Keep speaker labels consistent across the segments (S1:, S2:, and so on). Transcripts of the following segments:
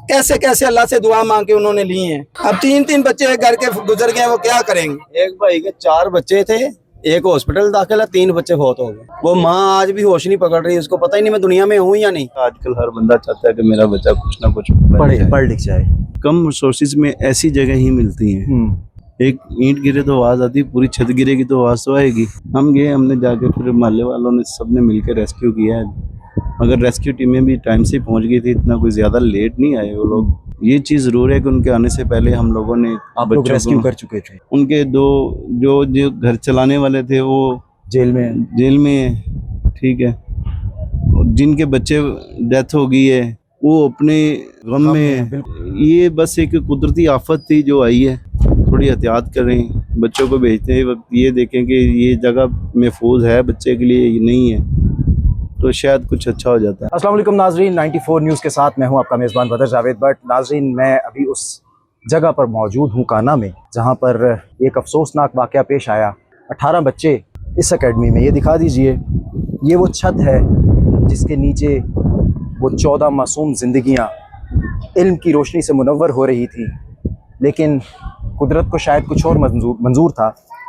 S1: कैसे कैसे अल्लाह से दुआ मांग के उन्होंने ली हैं। अब 3-3 बच्चे घर के गुजर गए, वो क्या करेंगे।
S2: एक भाई के 4 बच्चे थे, एक हॉस्पिटल दाखिल है, 3 बच्चे फौत हो गए। वो माँ आज भी होश नहीं पकड़ रही, उसको पता ही नहीं मैं दुनिया में हूँ या नहीं।
S3: आजकल हर बंदा चाहता है कि मेरा बच्चा कुछ ना कुछ
S4: पढ़ लिख जाए।
S3: कम रिसोर्सेज में ऐसी जगह ही मिलती हैं। एक ईंट गिरे तो आवाज आती, पूरी छत गिरेगी तो आवाज तो आएगी। हम गए, हमने जाके फिर मोहल्ले वालों ने सबने मिलकर रेस्क्यू किया है, मगर रेस्क्यू टीमें भी टाइम से पहुंच गई थी, इतना कोई ज्यादा लेट नहीं आए वो लोग। ये चीज जरूर है कि उनके आने से पहले हम लोगों ने
S4: बच्चों रेस्क्यू कर चुके थे।
S3: उनके दो जो घर चलाने वाले थे वो जेल में ठीक है। जिनके बच्चे डेथ हो गई है वो अपने गम में। ये बस एक कुदरती आफत थी जो आई है। थोड़ी एहतियात करें, बच्चों को भेजते वक्त ये देखें कि ये जगह महफूज है बच्चे के लिए, ये नहीं है तो शायद कुछ अच्छा हो जाता है।
S4: अस्सलाम वालेकुम नाजरीन, 94 न्यूज़ के साथ मैं हूं आपका मेज़बान बदर जावेद। बट नाजरीन, मैं अभी उस जगह पर मौजूद हूं काना में जहां पर एक अफसोसनाक वाक़या पेश आया। 18 बच्चे इस एकेडमी में। ये दिखा दीजिए, ये वो छत है जिसके नीचे वो 14 मासूम ज़िंदगियाँ इल्म की रोशनी से मुनव्वर हो रही थी, लेकिन कुदरत को शायद कुछ और मंजूर था।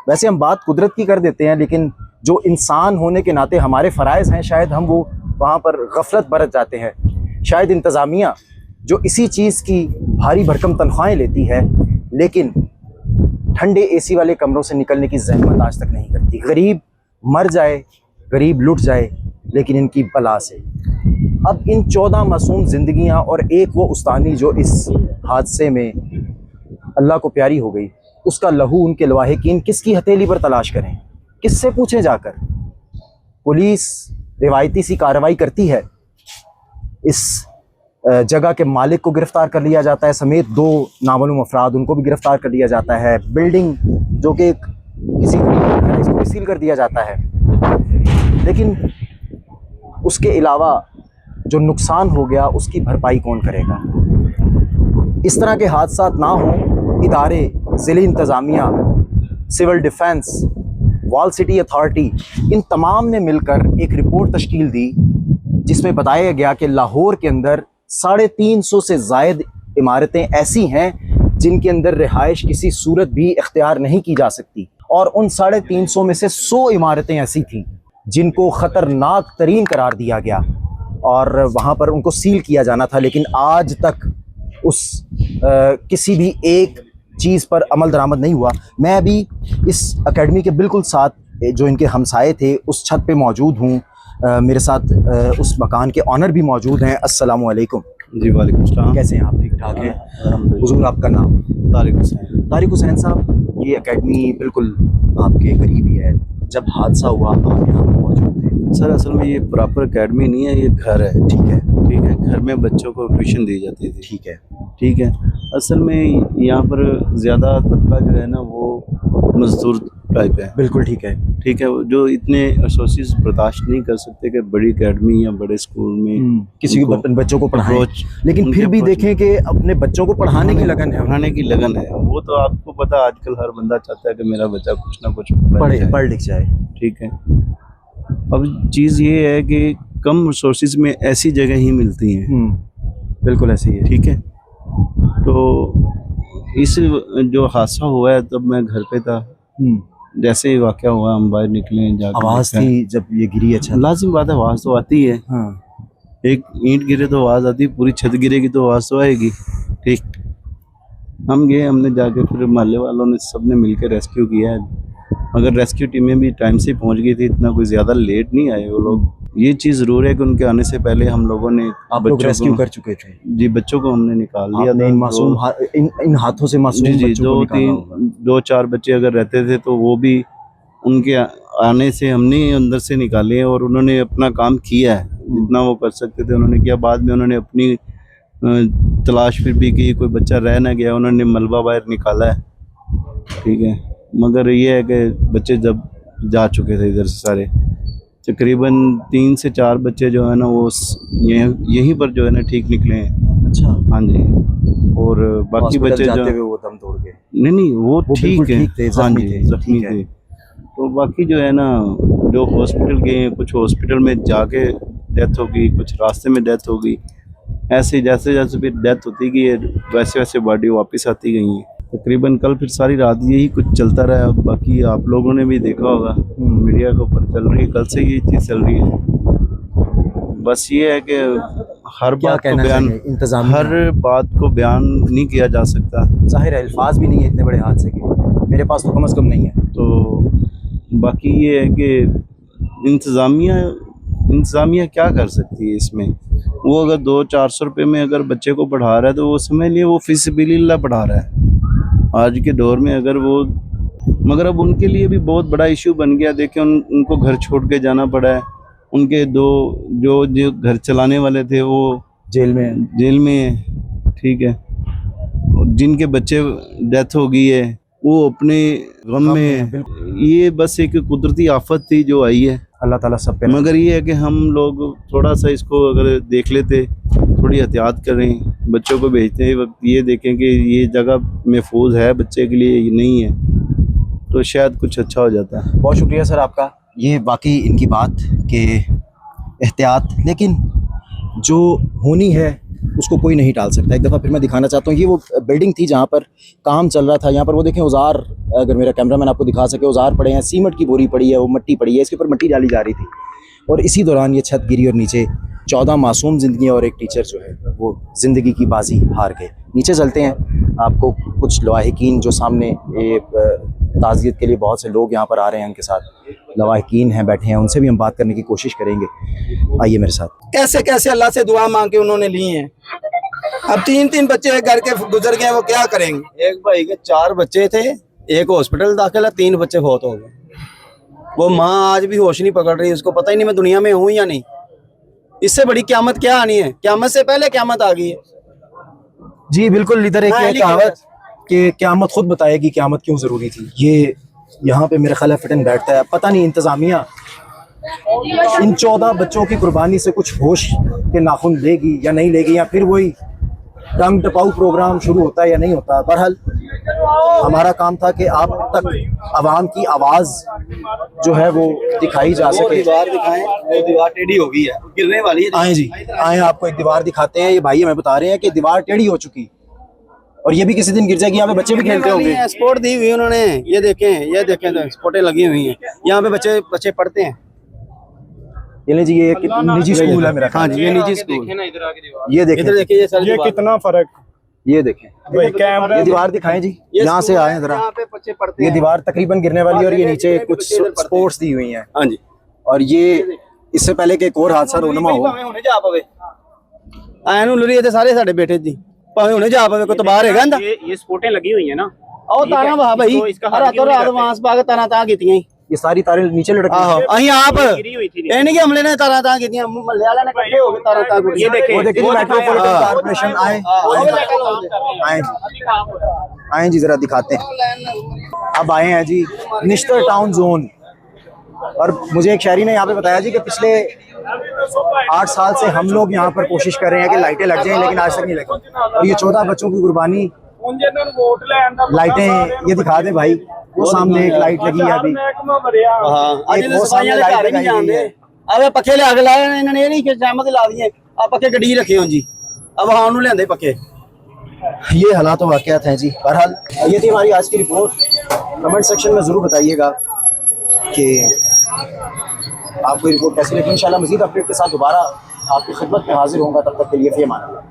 S4: वैसे हम बात कुदरत की कर देते हैं, लेकिन जो इंसान होने के नाते हमारे फ़राइज़ हैं, शायद हम वो वहाँ पर गफलत बरत जाते हैं। शायद इंतज़ामिया जो इसी चीज़ की भारी भरकम तनख्वाहें लेती है, लेकिन ठंडे एसी वाले कमरों से निकलने की ज़हमत आज तक नहीं करती। गरीब मर जाए, गरीब लुट जाए, लेकिन इनकी बला से। अब इन 14 मासूम ज़िंदगियाँ और एक वो उस्तानी जो इस हादसे में अल्लाह को प्यारी हो गई, उसका लहू, उनके लवाहिकीन किसकी हथेली पर तलाश करें, किससे पूछें जाकर। पुलिस रिवायती सी कार्रवाई करती है, इस जगह के मालिक को गिरफ्तार कर लिया जाता है समेत 2 नामालूम अफराद, उनको भी गिरफ्तार कर लिया जाता है। बिल्डिंग जो कि किसी को इसको भी सील कर दिया जाता है, लेकिन उसके अलावा जो नुकसान हो गया उसकी भरपाई कौन करेगा। इस तरह के हादसा ना हो, इदारे, ज़िली इंतज़ामिया, civil defence, wall city authority, इन तमाम ने मिलकर एक रिपोर्ट तश्कील दी जिसमें बताया गया कि लाहौर के अंदर 350 से ज़ायद इमारतें ऐसी हैं जिनके अंदर रिहाइश किसी सूरत भी इख्तियार नहीं की जा सकती, और उन 350 में से 100 इमारतें ऐसी थीं जिनको ख़तरनाक तरीन करार दिया गया और वहाँ पर उनको सील किया जाना था। लेकिन आज तक उस किसी भी एक चीज़ पर अमल दरामद नहीं हुआ। मैं अभी इस एकेडमी के बिल्कुल साथ जो इनके हमसाए थे उस छत पे मौजूद हूँ। मेरे साथ उस मकान के ऑनर भी मौजूद हैं। अस्सलामु अलैकुम।
S3: जी वालेकुम सलाम।
S4: कैसे हैं आप? ठीक ठाक हैं? हुजूर, आपका नाम? तारिक हुसैन साहब, ये एकेडमी बिल्कुल आपके करीब ही है। जब हादसा हुआ आप यहाँ पर मौजूद थे?
S3: सर असल में ये प्रॉपर एकेडमी नहीं है, ये घर है। ठीक है। घर में बच्चों को ट्यूशन दी जाती थी। ठीक है। असल में यहाँ पर ज़्यादा तबका जो है ना वो मजदूर टाइप है।
S4: बिल्कुल ठीक है।
S3: जो इतने रिसोर्सेज बर्दाश्त नहीं कर सकते कि बड़ी एकेडमी या बड़े स्कूल में
S4: किसी को बच्चों को पढ़ाएं, लेकिन फिर भी देखें कि अपने बच्चों को पढ़ाने की लगन है।
S3: वो तो आपको पता, आजकल हर बंदा चाहता है कि मेरा बच्चा कुछ ना कुछ
S4: पढ़ लिख जाए।
S3: ठीक है। अब चीज़ ये है कि कम रिसोर्सेज में ऐसी जगह ही मिलती हैं।
S4: बिल्कुल ऐसी है।
S3: ठीक है। तो इस जो हादसा हुआ है तब मैं घर पे था। जैसे ही वाक़या हुआ हम बाहर निकले, जाकर
S4: आवाज़ थी जब ये गिरी? अच्छा,
S3: लाजिम बात है, आवाज़ तो आती है। एक ईंट गिरे तो आवाज़ आती, पूरी छत गिरेगी तो आवाज़ तो आएगी। ठीक। हम गए, हमने जाके फिर मोहल्ले वालों ने सबने मिलकर रेस्क्यू किया है, मगर रेस्क्यू टीमें भी टाइम से पहुंच गई थी, इतना कोई ज़्यादा लेट नहीं आए वो लोग। ये चीज़ ज़रूर है कि उनके आने से पहले हम लोगों ने
S4: बच्चों रेस्क्यू कर चुके थे।
S3: जी, बच्चों को हमने निकाल लिया था।
S4: इन मासूम इन हाथों से मासूम बच्चों को
S3: 2-4 बच्चे अगर रहते थे तो वो भी उनके आने से हमने अंदर से निकाले और उन्होंने अपना काम किया है, जितना वो कर सकते थे उन्होंने किया। बाद में उन्होंने अपनी तलाश फिर भी की, कोई बच्चा रह ना गया, उन्होंने मलबा बाहर निकाला है। ठीक है। मगर ये है कि बच्चे जब जा चुके थे इधर से सारे, तकरीबन 3 से 4 बच्चे जो है ना वो यहीं पर जो है ना ठीक निकले हैं।
S4: अच्छा।
S3: हाँ जी। और बाकी बच्चे
S4: जाते हुए वो दम तोड़ गए?
S3: नहीं, वो ठीक है। हाँ जी,
S4: जख्मी थे।
S3: तो बाकी जो है ना जो हॉस्पिटल गए, कुछ हॉस्पिटल में जाके डेथ हो गई, कुछ रास्ते में डेथ हो गई। ऐसे जैसे जैसे फिर डेथ होती गई है वैसे वैसे बॉडी वापस आती गई है। तकरीबन कल फिर सारी रात यही कुछ चलता रहा। बाकी आप लोगों ने भी देखा होगा, मीडिया के ऊपर चल रही है, कल से ये चीज़ चल रही है। बस ये है कि हर
S4: क्या
S3: बात को
S4: कहना
S3: बयान
S4: चाहिए इंतजाम,
S3: हर बात को बयान नहीं किया जा सकता।
S4: जाहिर है अल्फाज भी नहीं है इतने बड़े हादसे के, मेरे पास तो कम से कम नहीं है।
S3: तो बाकी ये है कि इंतज़ामिया क्या कर सकती है इसमें। वो अगर 200-400 रुपये में अगर बच्चे को पढ़ा रहा है तो वो समझ लिए वो फिज़िबिलिल्लाह पढ़ा रहा है आज के दौर में। अगर वो मगर अब उनके लिए भी बहुत बड़ा इशू बन गया। देखें उनको घर छोड़ के जाना पड़ा है। उनके जो घर चलाने वाले थे वो
S4: जेल में
S3: हैं, ठीक है। और जिनके बच्चे डेथ हो गई है वो अपने गम में। ये बस एक कुदरती आफत थी जो आई है,
S4: अल्लाह ताला सब पे।
S3: मगर ये है कि हम लोग थोड़ा सा इसको अगर देख लेते, थोड़ी एहतियात करें, बच्चों को भेजते वक्त ये देखें कि ये जगह महफूज है बच्चे के लिए, ये नहीं है, तो शायद कुछ अच्छा हो जाता है।
S4: बहुत शुक्रिया सर आपका। ये वाकई इनकी बात कि एहतियात, लेकिन जो होनी है उसको कोई नहीं टाल सकता। एक दफ़ा फिर मैं दिखाना चाहता हूँ, ये वो बिल्डिंग थी जहाँ पर काम चल रहा था। यहाँ पर वो देखें औजार, अगर मेरा कैमरामैन आपको दिखा सके, औजार पड़े हैं, सीमेंट की बोरी पड़ी है, वो मिट्टी पड़ी है, इसके ऊपर मिट्टी डाली जा रही थी। और इसी दौरान ये छत गिरी और नीचे 14 मासूम ज़िंदगियाँ और एक टीचर जो है वो ज़िंदगी की बाजी हार गए। नीचे चलते हैं, आपको कुछ लवाहिकीन जो सामने ताज़ियत के लिए बहुत से लोग यहाँ पर आ रहे हैं, उनके साथ लवाहिकीन हैं बैठे हैं, उनसे भी हम बात करने की कोशिश करेंगे। आइए मेरे साथ।
S1: कैसे कैसे अल्लाह से दुआ मांग के उन्होंने ली हैं। अब 3-3 बच्चे घर के गुजर गए, वो क्या करेंगे।
S2: एक भाई के 4 बच्चे थे, एक हॉस्पिटल दाखिल है, 3 बच्चे फौत हो गए। वो माँ आज भी होश नहीं पकड़ रही, उसको पता ही नहीं मैं दुनिया में हूँ या नहीं। इससे बड़ी क़यामत क्या आनी है। क़यामत से पहले क़यामत आ गई है।
S4: जी बिल्कुल, इधर एक कहावत कि क़यामत खुद बताएगी क़यामत क्यों ज़रूरी थी। ये यहाँ पे मेरे ख्याल फिटन बैठता है। पता नहीं इंतज़ामिया इन 14 बच्चों की कुर्बानी से कुछ होश के नाखून लेगी या नहीं लेगी, या फिर वही टंग टपाऊ प्रोग्राम शुरू होता है या नहीं होता। बहरहाल हमारा काम था कि आप तक आवाम की आवाज़ जो है वो दिखाई जा सके।
S2: दीवार दिखाएं, वो दीवार टेढ़ी हो गई है, गिरने वाली है।
S4: आए जी, आए आपको एक दीवार दिखाते हैं। ये भाई हमें बता रहे हैं कि दीवार टेढ़ी हो चुकी और ये भी किसी दिन गिर जाएगी। यहाँ पे बच्चे भी खेलते होंगे।
S2: स्पोर्ट दी हुई उन्होंने, ये देखें तो स्पोर्टें लगी हुई हैं। यहाँ पे बच्चे पढ़ते हैं।
S4: ये जी, ये एक निजी स्कूल है मेरा।
S2: हाँ जी, ये निजी स्कूल।
S4: ये देखें,
S2: इधर देखिए, ये
S5: कितना फर्क।
S4: ये देखें,
S5: कैमरा
S4: ये दीवार दिखाएं जी, यहाँ से आए जरा।
S2: यहाँ पे बच्चे पढ़ते
S4: ये
S2: हैं।
S4: दीवार तकरीबन गिरने वाली है और ये नीचे कुछ स्पोर्ट्स दी हुई हैं।
S2: हाँ जी,
S4: और ये इससे पहले कि एक और हादसा रोनमा हो।
S2: हुणे जा पवे आए नु लुरी सारे साडे बेटे जी, भावे हुणे जा पवे, कोई तो बाहर हैगा ना।
S5: ये स्पोर्टें लगी हुई है ना,
S2: आओ तारा वाह भाई, रातों रात वांस पा के तारा ता कीतियां।
S4: ये सारी तारें नीचे लटकी
S2: आहो, अहीं आप
S5: गिरी हुई थी।
S2: ਇਹ ਨਹੀਂ ਕਿ ਹਮਲੇ ਨੇ ਤਾਰਾਂ ਤਾਂ ਕੀਤੀਆਂ, ਮਹੱਲੇ ਵਾਲਿਆਂ ਨੇ ਇਕੱਠੇ ਹੋ ਕੇ ਤਾਰਾਂ ਤਾਂ
S5: ये देखें,
S4: वो देखिए
S5: वो
S4: मेट्रोपॉलिटन
S5: दिखाएं।
S4: कॉर्पोरेशन आए आए जी, आए जी, जरा दिखाते हैं। अब आए हैं जी निश्तर टाउन जोन। और मुझे एक शहरी ने यहाँ पे बताया जी कि पिछले 8 साल से हम लोग यहाँ पर कोशिश कर रहे हैं कि लाइटें लग जाएं, लेकिन आज तक नहीं लगी। और ये 14 बच्चों की कुर्बानी, लाइटें ये दिखा दे भाई, वो सामने एक लाइट लगी है अभी।
S2: हाँ,
S4: एक वो सामने लाइट लगाई हुई है।
S2: अबे पक्के लिया के लाए इन्होंने, ये नहीं कि शाम ला दिए। अब पक्के गड्डी रखे हो जी, अब हाँ उन्होंने लियांदे पक्के।
S4: ये हालात व वाक़यात हैं जी। बहरहाल ये थी हमारी आज की रिपोर्ट। कमेंट सेक्शन में ज़रूर बताइएगा कि आपको ये रिपोर्ट कैसी लगी। इंशाल्लाह मज़ीद अपडेट के साथ दोबारा आपकी खिदमत में हाजिर होऊंगा। तब तक के लिए फ़ी अमान अल्लाह।